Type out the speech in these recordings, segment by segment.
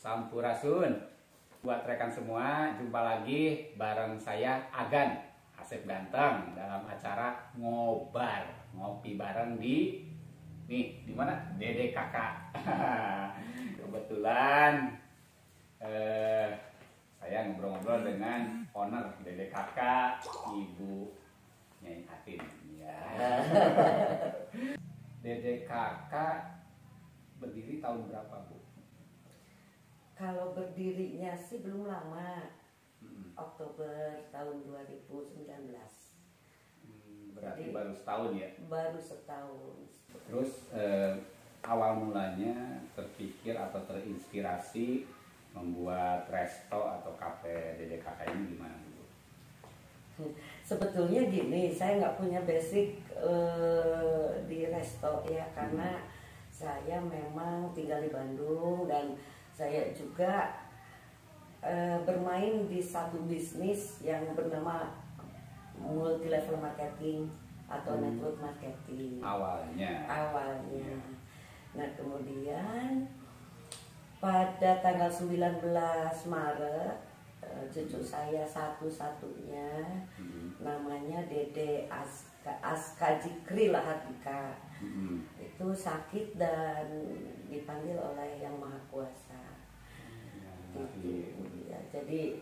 Sampurasun. Buat rekan semua, jumpa lagi bareng saya Agan Asep Ganteng dalam acara ngobar, ngopi bareng di mana? Dede Kakak. Kebetulan saya ngobrol-ngobrol dengan owner Dede Kakak, Ibu Nyai Atin. Ya. Dede Kakak berdiri tahun berapa, Bu? Kalau berdirinya sih belum lama, Oktober tahun 2019. Berarti Jadi, baru setahun ya? Baru setahun. Terus awal mulanya terpikir atau terinspirasi membuat resto atau kafe Dede Kakak ini gimana dulu? Sebetulnya gini, saya nggak punya basic di resto ya, karena saya memang tinggal di Bandung dan saya juga bermain di satu bisnis yang bernama multi level marketing atau network marketing. Awalnya. Nah, kemudian pada tanggal 19 Maret cucu saya satu-satunya namanya Dede Aska Jikri Lahatika itu sakit dan dipanggil oleh Yang Maha Kuasa. Ya, jadi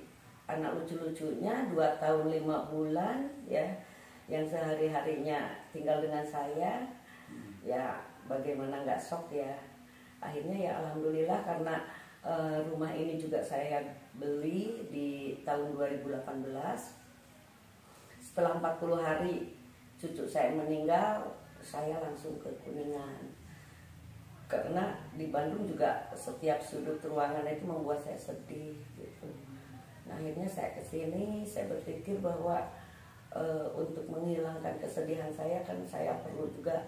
anak lucu-lucunya 2 tahun 5 bulan ya, yang sehari-harinya tinggal dengan saya, ya bagaimana nggak shock ya. Akhirnya ya alhamdulillah, karena rumah ini juga saya beli di tahun 2018. Setelah 40 hari cucu saya meninggal, saya langsung ke Kuningan. Karena di Bandung juga setiap sudut ruangan itu membuat saya sedih gitu. Nah, akhirnya saya kesini, saya berpikir bahwa untuk menghilangkan kesedihan saya, kan saya perlu juga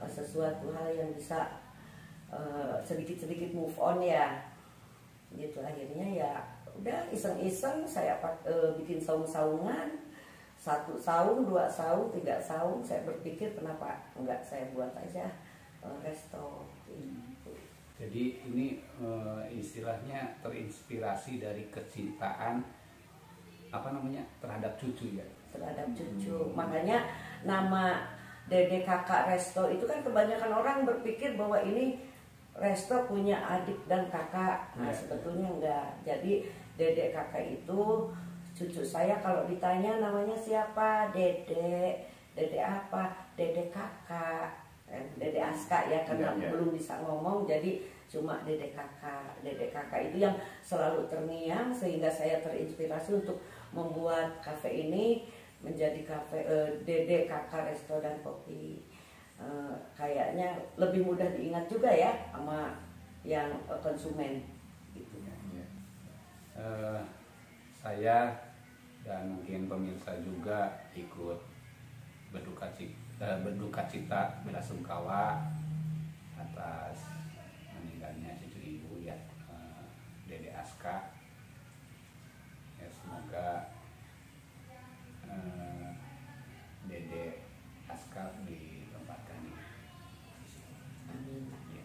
sesuatu hal yang bisa sedikit-sedikit move on ya. Gitu, akhirnya ya udah iseng-iseng saya bikin saung-saungan, 1 saung, 2 saung, 3 saung. Saya berpikir kenapa enggak saya buat aja resto. Jadi ini istilahnya terinspirasi dari kecintaan terhadap cucu ya. Terhadap cucu. Makanya nama Dede Kakak Resto itu kan kebanyakan orang berpikir bahwa ini resto punya adik dan kakak. Nah, sebetulnya enggak. Jadi Dede Kakak itu cucu saya, kalau ditanya namanya siapa, Dede. Dede apa? Dede Kakak. Dede Aska ya, karena belum bisa ngomong, jadi cuma Dede Kakak. Dede Kakak itu yang selalu terngiang, sehingga saya terinspirasi untuk membuat kafe ini menjadi kafe Dede Kakak Resto dan Kopi. Kayaknya lebih mudah diingat juga ya sama yang konsumen gitu. Saya dan mungkin pemirsa juga ikut berduka cita belasungkawa atas meninggalnya cucu ibu ya, Dede Aska. Ya, semoga Dede Aska ditempatkan di Amin. ya.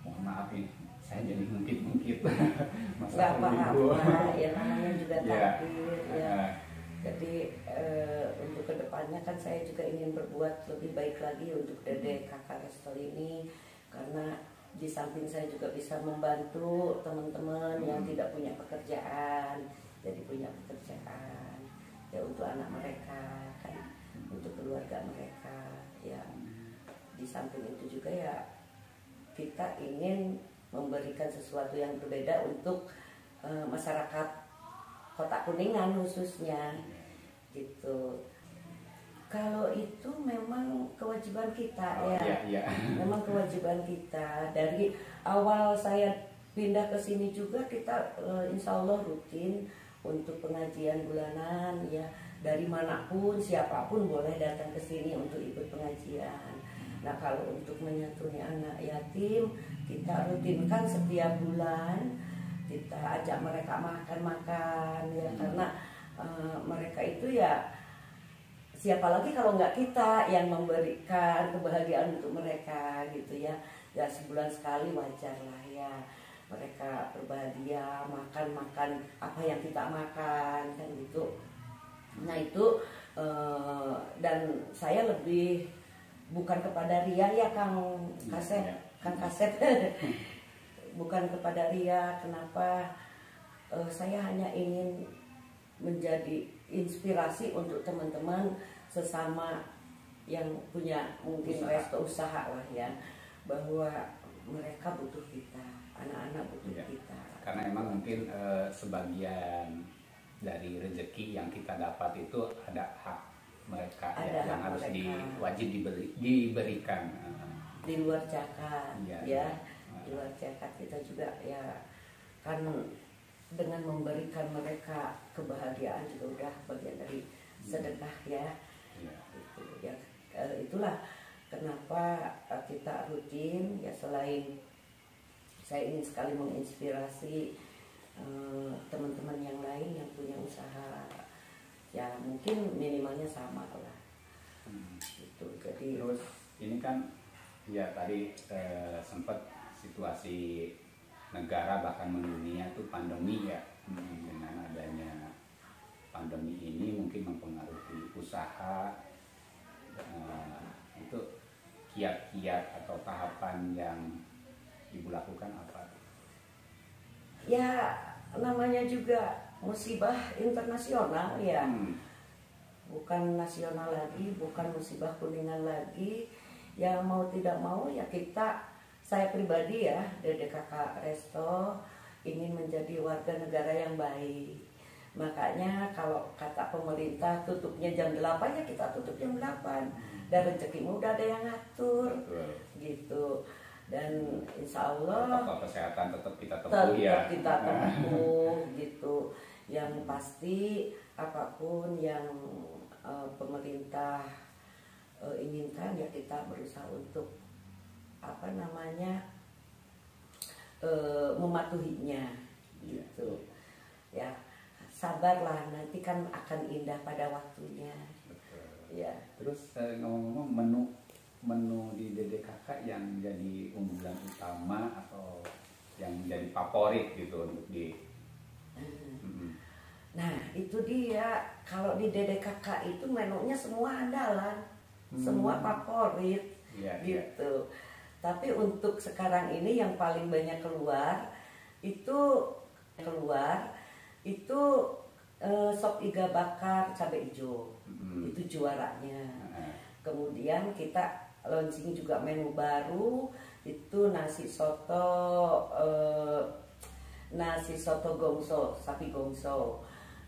Mohon maaf nih, saya jadi ngungkit-ngungkit Gak apa-apa, ya namanya juga takdir ya. Jadi untuk kedepannya kan saya juga ingin berbuat lebih baik lagi untuk Dede Kakak Resto ini, karena di samping saya juga bisa membantu teman-teman yang tidak punya pekerjaan, jadi punya pekerjaan ya untuk anak mereka kan, untuk keluarga mereka ya. Di samping itu juga ya kita ingin memberikan sesuatu yang berbeda untuk masyarakat Kota Kuningan khususnya gitu. Kalau itu memang kewajiban kita ya. Memang kewajiban kita. Dari awal saya pindah ke sini juga kita insya Allah rutin untuk pengajian bulanan ya. Dari manapun siapapun boleh datang ke sini untuk ikut pengajian. Nah, kalau untuk menyantuni anak yatim kita rutinkan setiap bulan. Kita ajak mereka makan-makan ya, karena mereka itu ya siapa lagi kalau nggak kita yang memberikan kebahagiaan untuk mereka gitu ya. ya sebulan sekali wajar lah ya mereka berbahagia makan apa yang kita makan kan gitu. Nah itu dan saya lebih bukan kepada ria ya Kang Kasep bukan kepada ria. Kenapa saya hanya ingin menjadi inspirasi untuk teman-teman sesama yang punya mungkin resto usaha lah ya, bahwa mereka butuh kita, anak-anak butuh kita. Karena emang mungkin sebagian dari rezeki yang kita dapat itu ada hak mereka ada yang hak harus mereka. wajib diberikan Di luar zakat ya. Di luar zakat kita juga ya kan dengan memberikan mereka kebahagiaan juga udah bagian dari sedekah ya. Gitu ya. Itulah kenapa kita rutin ya, selain saya ingin sekali menginspirasi teman-teman yang lain yang punya usaha ya mungkin minimalnya sama lah gitu. Jadi terus ini kan ya tadi sempat situasi negara bahkan mendunia itu pandemi ya, dengan adanya pandemi ini mungkin mempengaruhi usaha. Itu kiat-kiat atau tahapan yang ibu lakukan apa? ya namanya juga musibah internasional ya, bukan nasional lagi, bukan musibah Kuningan lagi. Ya mau tidak mau ya saya pribadi ya Dede Kakak Resto ingin menjadi warga negara yang baik. Makanya kalau kata pemerintah tutupnya jam 8 ya kita tutup jam 8. Dan rezekimu udah ada yang ngatur. Betul. Gitu. Dan insya Allah protokol kesehatan tetap kita tempuh ya. Kita tempuh gitu. Yang pasti apapun yang pemerintah inginkan ya kita berusaha untuk mematuhinya gitu. Ya sabarlah, nanti kan akan indah pada waktunya. Betul. Ya. Terus ngomong-ngomong menu di Dede Kakak yang jadi unggulan utama atau yang jadi favorit gitu untuk di Nah itu dia, kalau di Dede Kakak itu menunya semua andalan, semua favorit gitu. Tapi untuk sekarang ini yang paling banyak keluar itu sop iga bakar cabai hijau. Itu juaranya. Kemudian kita launching juga menu baru, itu nasi soto gongso, sapi gongso.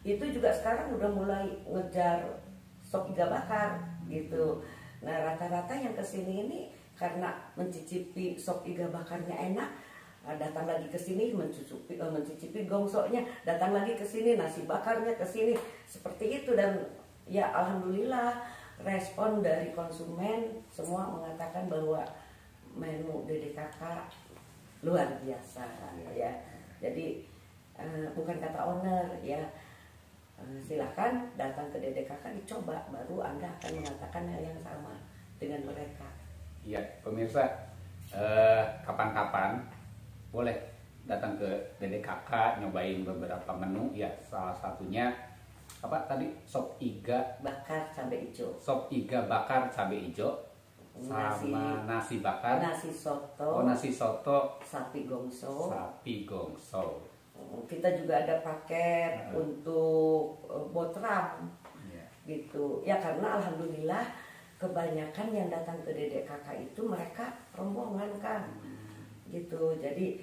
Itu juga sekarang udah mulai ngejar sop iga bakar gitu. Nah rata-rata yang kesini ini karena mencicipi sop iga bakarnya enak, datang lagi ke sini mencicipi gongsonya, datang lagi ke sini nasi bakarnya ke sini, seperti itu. Dan ya alhamdulillah respon dari konsumen semua mengatakan bahwa menu Dede Kakak luar biasa ya. Jadi bukan kata owner ya, silahkan datang ke Dede Kakak dicoba, baru Anda akan mengatakan hal yang sama dengan mereka. Iya pemirsa, kapan-kapan boleh datang ke Dede Kakak nyobain beberapa menu ya. Salah satunya apa tadi, sop iga bakar cabai hijau, sop iga bakar cabai hijau sama nasi bakar, nasi soto, nasi soto sapi gongso. Kita juga ada paket untuk botram gitu ya, karena alhamdulillah kebanyakan yang datang ke Dede Kakak itu mereka rombongan kan gitu. Jadi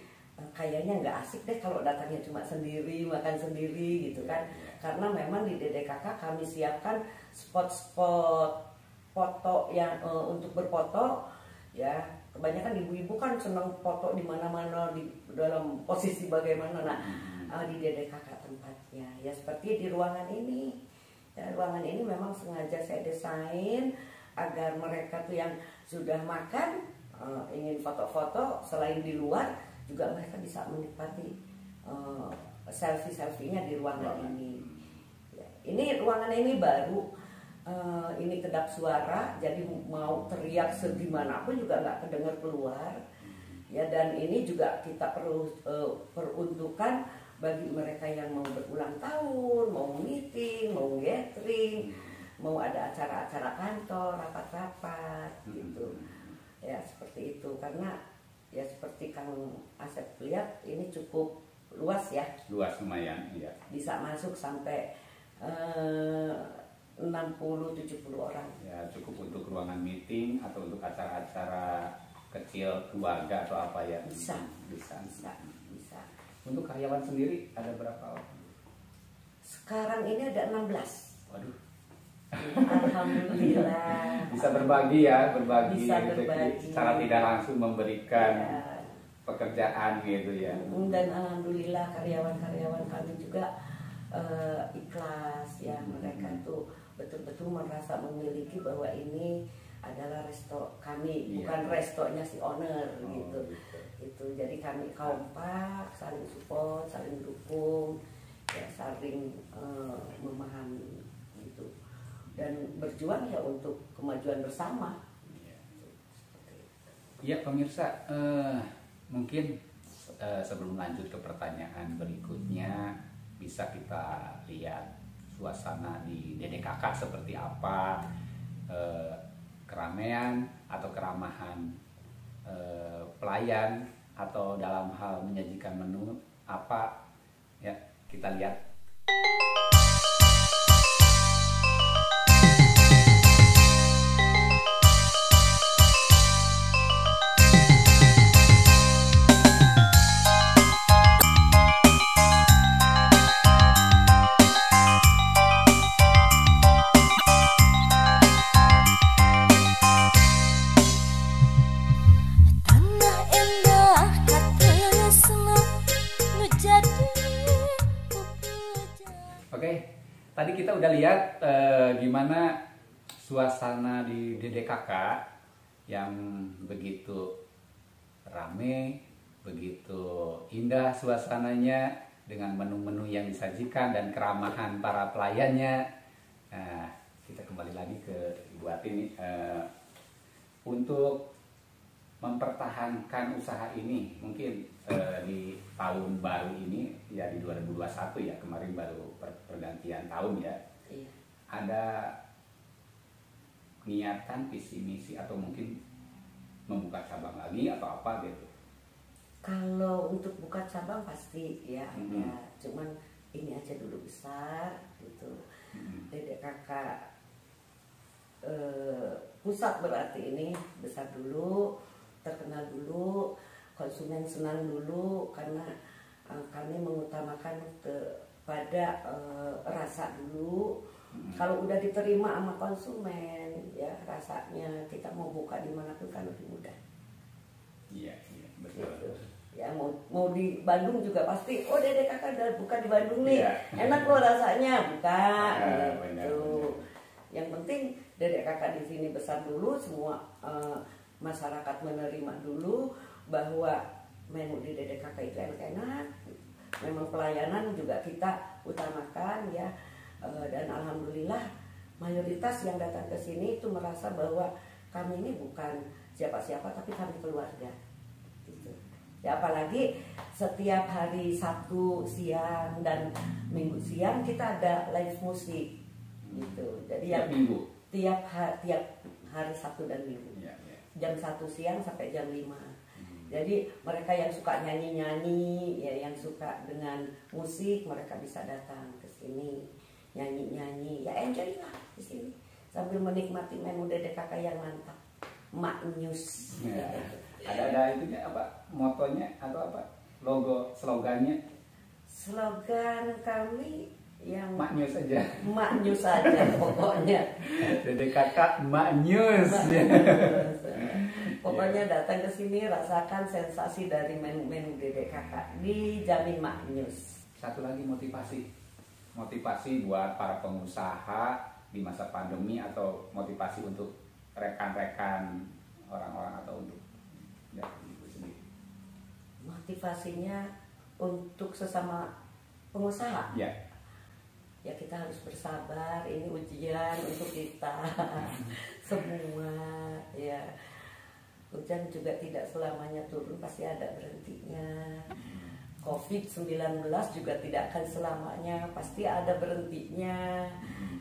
kayaknya nggak asik deh kalau datangnya cuma sendiri, makan sendiri gitu kan. Karena memang di Dede Kakak kami siapkan spot-spot foto yang untuk berfoto ya. Kebanyakan ibu-ibu kan senang foto di mana-mana, di dalam posisi bagaimana. Nah di Dede Kakak tempatnya ya seperti di ruangan ini ya. Ruangan ini memang sengaja saya desain agar mereka tuh yang sudah makan ingin foto-foto, selain di luar juga mereka bisa menikmati selfie-selfie-nya di ruangan ini ya. Ini ruangan ini baru, ini kedap suara, jadi mau teriak segimanapun juga nggak kedengar keluar Ya, dan ini juga kita perlu peruntukan bagi mereka yang mau berulang tahun, mau meeting, mau gathering, mau ada acara-acara kantor, rapat-rapat gitu. Ya seperti itu, karena ya seperti Kang Asep lihat ini cukup luas ya. Luas lumayan, iya. Bisa masuk sampai 60-70 orang. Ya cukup untuk ruangan meeting atau untuk acara-acara kecil keluarga atau apa ya. Bisa. Untuk karyawan sendiri ada berapa orang? Sekarang ini ada 16. Waduh. Alhamdulillah. Bisa berbagi ya, Bisa berbagi. Secara tidak langsung memberikan Ya. pekerjaan gitu ya. Dan alhamdulillah karyawan-karyawan kami juga ikhlas ya. Mereka tuh betul-betul merasa memiliki bahwa ini adalah resto kami, bukan restonya si owner gitu. Itu jadi kami kompak, saling support, saling dukung, ya saling memahami gitu. Dan berjuang ya untuk kemajuan bersama. Iya pemirsa, mungkin sebelum lanjut ke pertanyaan berikutnya, bisa kita lihat suasana di Dede Kakak seperti apa, keramaian atau keramahan pelayan, atau dalam hal menyajikan menu apa ya, kita lihat. Oke, tadi kita udah lihat gimana suasana di Dede Kakak yang begitu rame, begitu indah suasananya dengan menu-menu yang disajikan dan keramahan para pelayannya. Nah, kita kembali lagi ke Ibu Ati nih, untuk mempertahankan usaha ini mungkin di tahun baru ini ya, di 2021 ya, kemarin baru pergantian tahun ya. Iya. Ada niatan visi misi atau mungkin membuka cabang lagi atau apa gitu? Kalau untuk buka cabang pasti ya, ya. Cuman ini aja dulu besar gitu. Dede Kakak pusat berarti ini besar dulu, terkenal dulu, konsumen senang dulu, karena kami mengutamakan kepada rasa dulu. Kalau udah diterima sama konsumen ya, rasanya kita mau buka dimanapun kan lebih mudah. Iya, betul. Gitu. Ya mau di Bandung juga pasti, oh Dede Kakak udah buka di Bandung nih, enak loh rasanya, buka gitu. Benar. Yang penting Dede Kakak di sini besar dulu, semua masyarakat menerima dulu bahwa menu di Dede Kakak itu enak-enak. Memang pelayanan juga kita utamakan ya, dan alhamdulillah mayoritas yang datang ke sini itu merasa bahwa kami ini bukan siapa-siapa tapi kami keluarga. Gitu. Ya apalagi setiap hari Sabtu siang dan Minggu siang kita ada live musik gitu. Jadi tiap hari Sabtu dan Minggu. Jam 1 siang sampai jam 5. Jadi mereka yang suka nyanyi-nyanyi, ya yang suka dengan musik, mereka bisa datang ke sini nyanyi-nyanyi. Ya enjoy lah di sini sambil menikmati menu Dede Kakak yang mantap. Maknyus. Ya. Ada itunya apa? Motonya atau apa? Logo, slogannya? Slogan kami yang Maknyus saja. Maknyus saja pokoknya. Dede Kakak Maknyus. Pokoknya datang ke sini rasakan sensasi dari menu-menu Dede Kakak, dijamin maknyus. Satu lagi motivasi buat para pengusaha di masa pandemi, atau motivasi untuk rekan-rekan orang-orang atau untuk ya, itu sendiri. Motivasinya untuk sesama pengusaha. Ya. Ya kita harus bersabar, ini ujian untuk kita semua ya. Hujan juga tidak selamanya turun, pasti ada berhentinya. COVID-19 juga tidak akan selamanya, pasti ada berhentinya.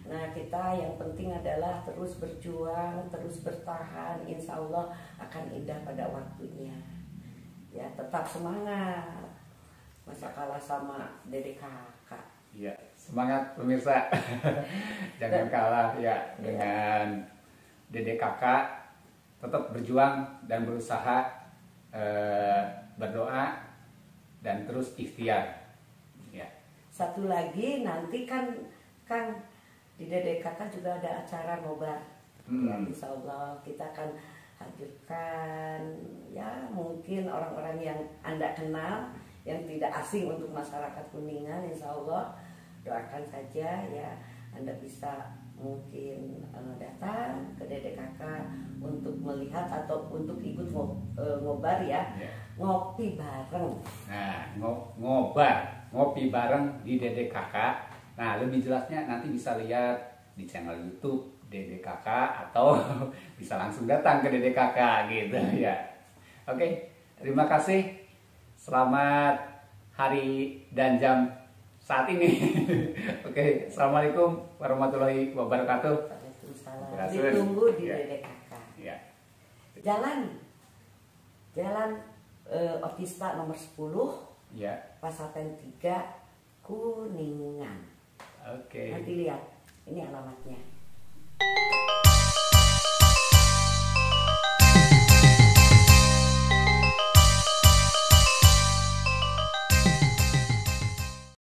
Nah, kita yang penting adalah terus berjuang, terus bertahan. Insya Allah akan indah pada waktunya. Ya, tetap semangat. Masa kalah sama Dede Kakak. Iya, semangat pemirsa. Jangan kalah ya dengan Dede Kakak. Tetap berjuang dan berusaha, berdoa dan terus ikhtiar. Ya. Satu lagi nanti kan di Dede Kakak juga ada acara nobar. Ya, insya Allah kita akan hadirkan ya mungkin orang-orang yang Anda kenal, yang tidak asing untuk masyarakat Kuningan. Insya Allah doakan saja ya Anda bisa mungkin datang ke Dede Kakak untuk melihat atau untuk ikut ngobar ya, ngopi bareng. Nah, ngopi bareng di Dede Kakak. Nah, lebih jelasnya nanti bisa lihat di channel YouTube Dede Kakak atau bisa langsung datang ke Dede Kakak gitu ya. Oke, terima kasih. Selamat hari dan jam saat ini. Oke, assalamualaikum warahmatullahi wabarakatuh. Waalaikumsalam. Ditunggu di Dede Kakak. Ya. Jalan Otista nomor 10, Ya. Pasaten 3, Kuningan. Oke. Nanti lihat, ini alamatnya.